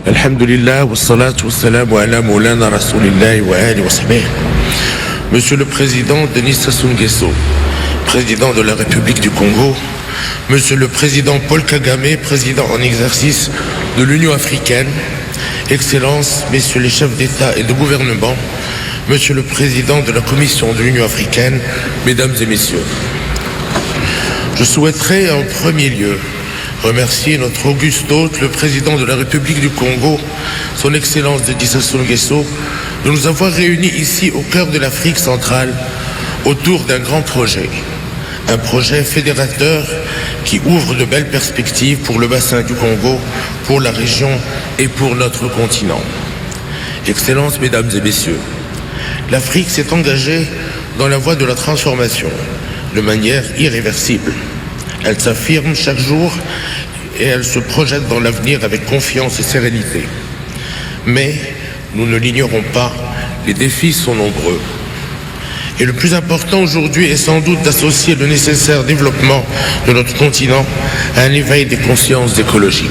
Alhamdulillah, wa salatu wa salamu ala moulana rasulillahi wa ali wa sahbihi. Monsieur le Président Denis Sassou Nguesso, Président de la République du Congo, Monsieur le Président Paul Kagame, Président en exercice de l'Union africaine, Excellences, Messieurs les chefs d'État et de gouvernement, Monsieur le Président de la Commission de l'Union africaine, Mesdames et Messieurs. Je souhaiterais en premier lieu remercier notre auguste hôte, le Président de la République du Congo, Son Excellence Denis Sassou Nguesso, de nous avoir réunis ici au cœur de l'Afrique centrale autour d'un grand projet. Un projet fédérateur qui ouvre de belles perspectives pour le bassin du Congo, pour la région et pour notre continent. Excellences, Mesdames et Messieurs, l'Afrique s'est engagée dans la voie de la transformation de manière irréversible. Elle s'affirme chaque jour et elle se projette dans l'avenir avec confiance et sérénité. Mais, nous ne l'ignorons pas, les défis sont nombreux. Et le plus important aujourd'hui est sans doute d'associer le nécessaire développement de notre continent à un éveil des consciences écologiques.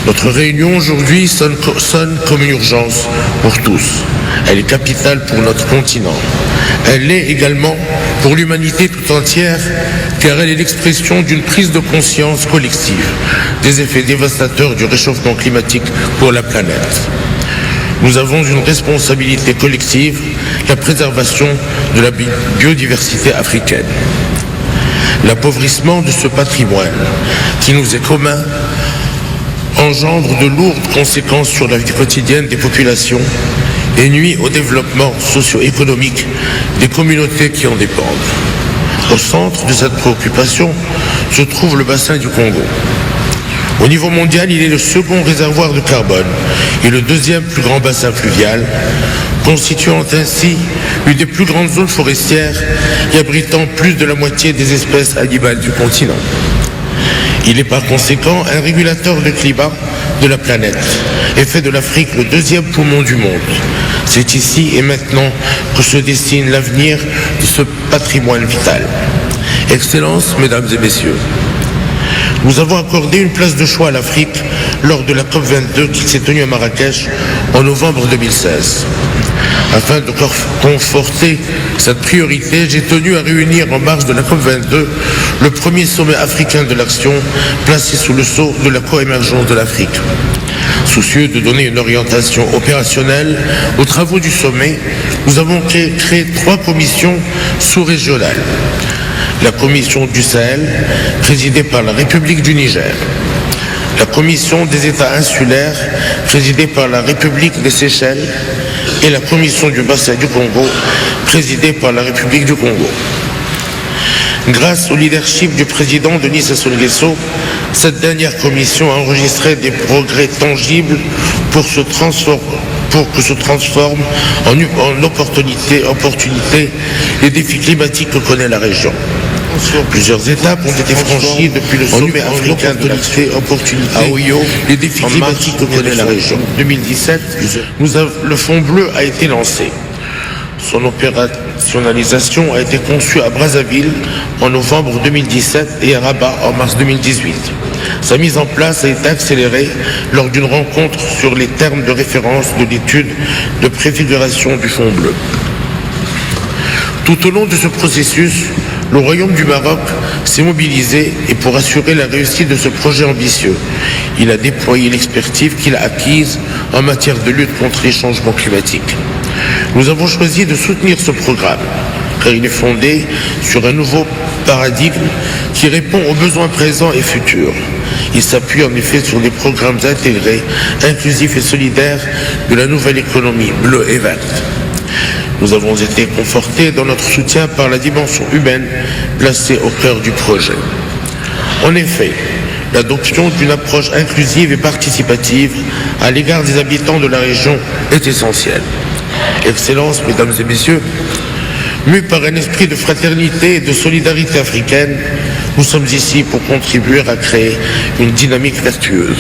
Notre réunion aujourd'hui sonne comme une urgence pour tous. Elle est capitale pour notre continent. Elle l'est également pour l'humanité tout entière, car elle est l'expression d'une prise de conscience collective des effets dévastateurs du réchauffement climatique pour la planète. Nous avons une responsabilité collective, la préservation de la biodiversité africaine. L'appauvrissement de ce patrimoine qui nous est commun engendre de lourdes conséquences sur la vie quotidienne des populations et nuit au développement socio-économique des communautés qui en dépendent. Au centre de cette préoccupation se trouve le bassin du Congo. Au niveau mondial, il est le second réservoir de carbone et le deuxième plus grand bassin fluvial, constituant ainsi une des plus grandes zones forestières et abritant plus de la moitié des espèces animales du continent. Il est par conséquent un régulateur de climat de la planète et fait de l'Afrique le deuxième poumon du monde. C'est ici et maintenant que se dessine l'avenir de ce patrimoine vital. Excellences, Mesdames et Messieurs, nous avons accordé une place de choix à l'Afrique lors de la COP22 qui s'est tenue à Marrakech en novembre 2016. Afin de conforter cette priorité, j'ai tenu à réunir en marge de la COP22 le premier sommet africain de l'action placé sous le sceau de la coémergence de l'Afrique. Soucieux de donner une orientation opérationnelle aux travaux du sommet, nous avons créé 3 commissions sous-régionales. La commission du Sahel, présidée par la République du Niger. La commission des États insulaires, présidée par la République des Seychelles. Et la commission du bassin du Congo, présidée par la République du Congo. Grâce au leadership du président Denis Sassou Nguesso, cette dernière commission a enregistré des progrès tangibles pour que se transforme en opportunité les défis climatiques que connaît la région. Plusieurs étapes ont été franchies depuis le sommet africain de l'opportunité à Oyo, les défis climatiques que connaît la région. En 2017, le Fonds bleu a été lancé. Son opérationnalisation a été conçue à Brazzaville en novembre 2017 et à Rabat en mars 2018. Sa mise en place a été accélérée lors d'une rencontre sur les termes de référence de l'étude de préfiguration du Fonds bleu. Tout au long de ce processus, le Royaume du Maroc s'est mobilisé et pour assurer la réussite de ce projet ambitieux, il a déployé l'expertise qu'il a acquise en matière de lutte contre les changements climatiques. Nous avons choisi de soutenir ce programme car il est fondé sur un nouveau paradigme qui répond aux besoins présents et futurs. Il s'appuie en effet sur des programmes intégrés, inclusifs et solidaires de la nouvelle économie bleue et verte. Nous avons été confortés dans notre soutien par la dimension humaine placée au cœur du projet. En effet, l'adoption d'une approche inclusive et participative à l'égard des habitants de la région est essentielle. Excellences, Mesdames et Messieurs, mus par un esprit de fraternité et de solidarité africaine, nous sommes ici pour contribuer à créer une dynamique vertueuse.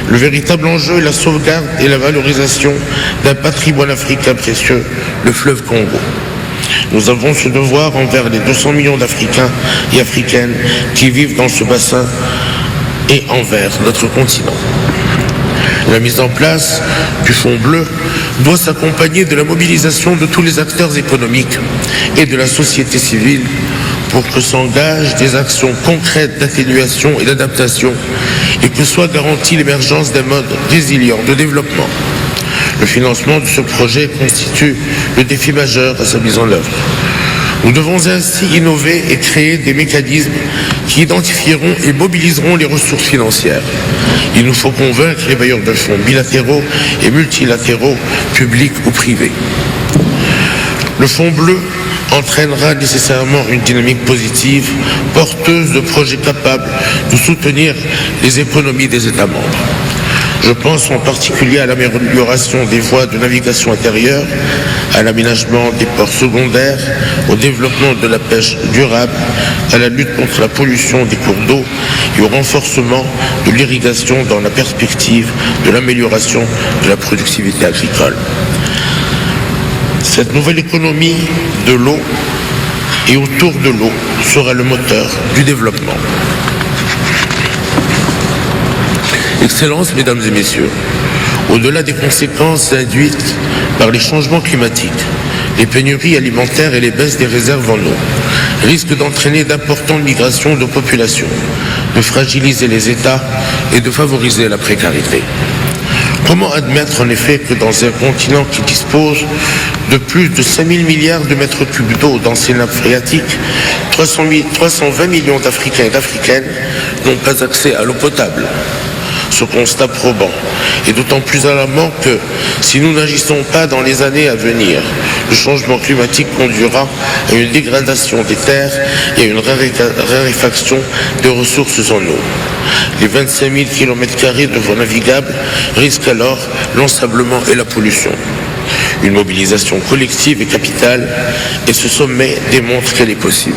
Le véritable enjeu est la sauvegarde et la valorisation d'un patrimoine africain précieux, le fleuve Congo. Nous avons ce devoir envers les 200 millions d'Africains et Africaines qui vivent dans ce bassin et envers notre continent. La mise en place du Fonds bleu doit s'accompagner de la mobilisation de tous les acteurs économiques et de la société civile pour que s'engagent des actions concrètes d'atténuation et d'adaptation et que soit garantie l'émergence d'un mode résilient de développement. Le financement de ce projet constitue le défi majeur à sa mise en œuvre. Nous devons ainsi innover et créer des mécanismes qui identifieront et mobiliseront les ressources financières. Il nous faut convaincre les bailleurs de fonds bilatéraux et multilatéraux, publics ou privés. Le Fonds bleu entraînera nécessairement une dynamique positive, porteuse de projets capables de soutenir les économies des États membres. Je pense en particulier à l'amélioration des voies de navigation intérieure, à l'aménagement des ports secondaires, au développement de la pêche durable, à la lutte contre la pollution des cours d'eau et au renforcement de l'irrigation dans la perspective de l'amélioration de la productivité agricole. Cette nouvelle économie de l'eau et autour de l'eau sera le moteur du développement. Excellences, Mesdames et Messieurs, au-delà des conséquences induites par les changements climatiques, les pénuries alimentaires et les baisses des réserves en eau risquent d'entraîner d'importantes migrations de population, de fragiliser les États et de favoriser la précarité. Comment admettre en effet que dans un continent qui dispose de plus de 5 000 milliards de mètres cubes d'eau dans ses nappes phréatiques, 320 millions d'Africains et d'Africaines n'ont pas accès à l'eau potable? Ce constat probant est d'autant plus alarmant que si nous n'agissons pas dans les années à venir, le changement climatique conduira à une dégradation des terres et à une raréfaction des ressources en eau. Les 25 000 km² de voies navigables risquent alors l'ensablement et la pollution. Une mobilisation collective est capitale et ce sommet démontre qu'elle est possible.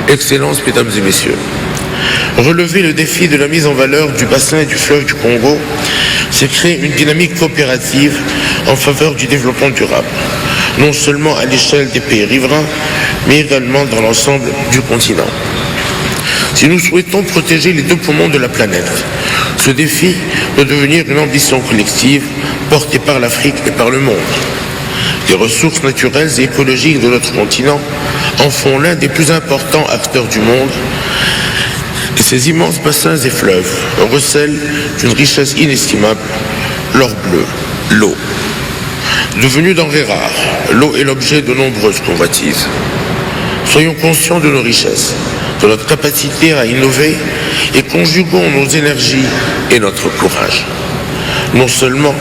Excellences, Mesdames et Messieurs, relever le défi de la mise en valeur du bassin du fleuve du Congo, c'est créer une dynamique coopérative en faveur du développement durable, non seulement à l'échelle des pays riverains, mais également dans l'ensemble du continent. Si nous souhaitons protéger les deux poumons de la planète, ce défi doit devenir une ambition collective portée par l'Afrique et par le monde. Les ressources naturelles et écologiques de notre continent en font l'un des plus importants acteurs du monde. Et ces immenses bassins et fleuves recèlent d'une richesse inestimable, l'or bleu, l'eau. Devenue denrée rare, l'eau est l'objet de nombreuses convoitises. Soyons conscients de nos richesses, de notre capacité à innover et conjuguons nos énergies et notre courage. Non seulement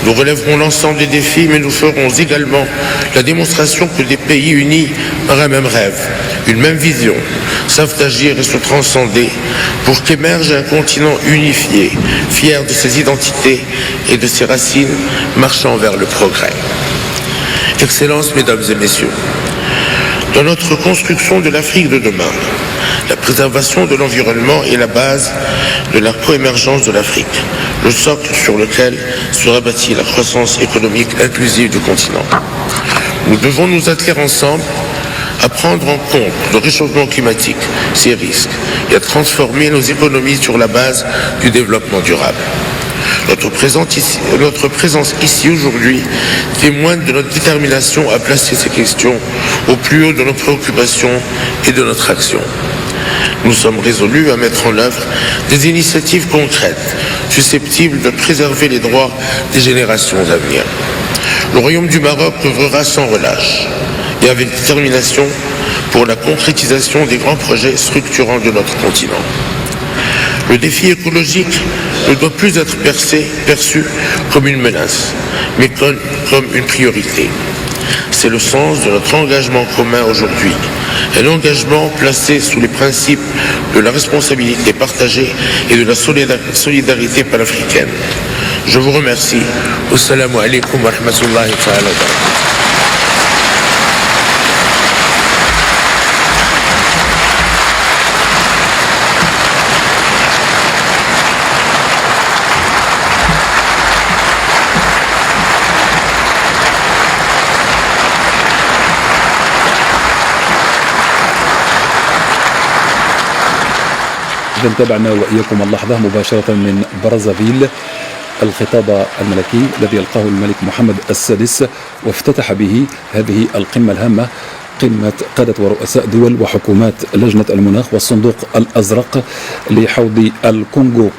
nous relèverons l'ensemble des défis, mais nous ferons également la démonstration que des pays unis par un même rêve, une même vision, savent agir et se transcender pour qu'émerge un continent unifié, fier de ses identités et de ses racines, marchant vers le progrès. Excellences, Mesdames et Messieurs, dans notre construction de l'Afrique de demain, la préservation de l'environnement est la base de la coémergence de l'Afrique, le socle sur lequel sera bâtie la croissance économique inclusive du continent. Nous devons nous atteler ensemble à prendre en compte le réchauffement climatique, ses risques, et à transformer nos économies sur la base du développement durable. Notre présence ici aujourd'hui témoigne de notre détermination à placer ces questions au plus haut de nos préoccupations et de notre action. Nous sommes résolus à mettre en œuvre des initiatives concrètes susceptibles de préserver les droits des générations à venir. Le Royaume du Maroc œuvrera sans relâche et avec détermination pour la concrétisation des grands projets structurants de notre continent. Le défi écologique ne doit plus être perçu comme une menace, mais comme une priorité. C'est le sens de notre engagement commun aujourd'hui, un engagement placé sous les principes de la responsabilité partagée et de la solidarité panafricaine. Je vous remercie. Assalamu alaikum wa rahmatullahi wa barakatuh. إذا تابعنا وإياكم اللحظة مباشرة من برازافيل الخطاب الملكي الذي يلقاه الملك محمد السادس، وافتتح به هذه القمة الهامة، قمة قادة ورؤساء دول وحكومات لجنة المناخ والصندوق الأزرق لحوض الكونغو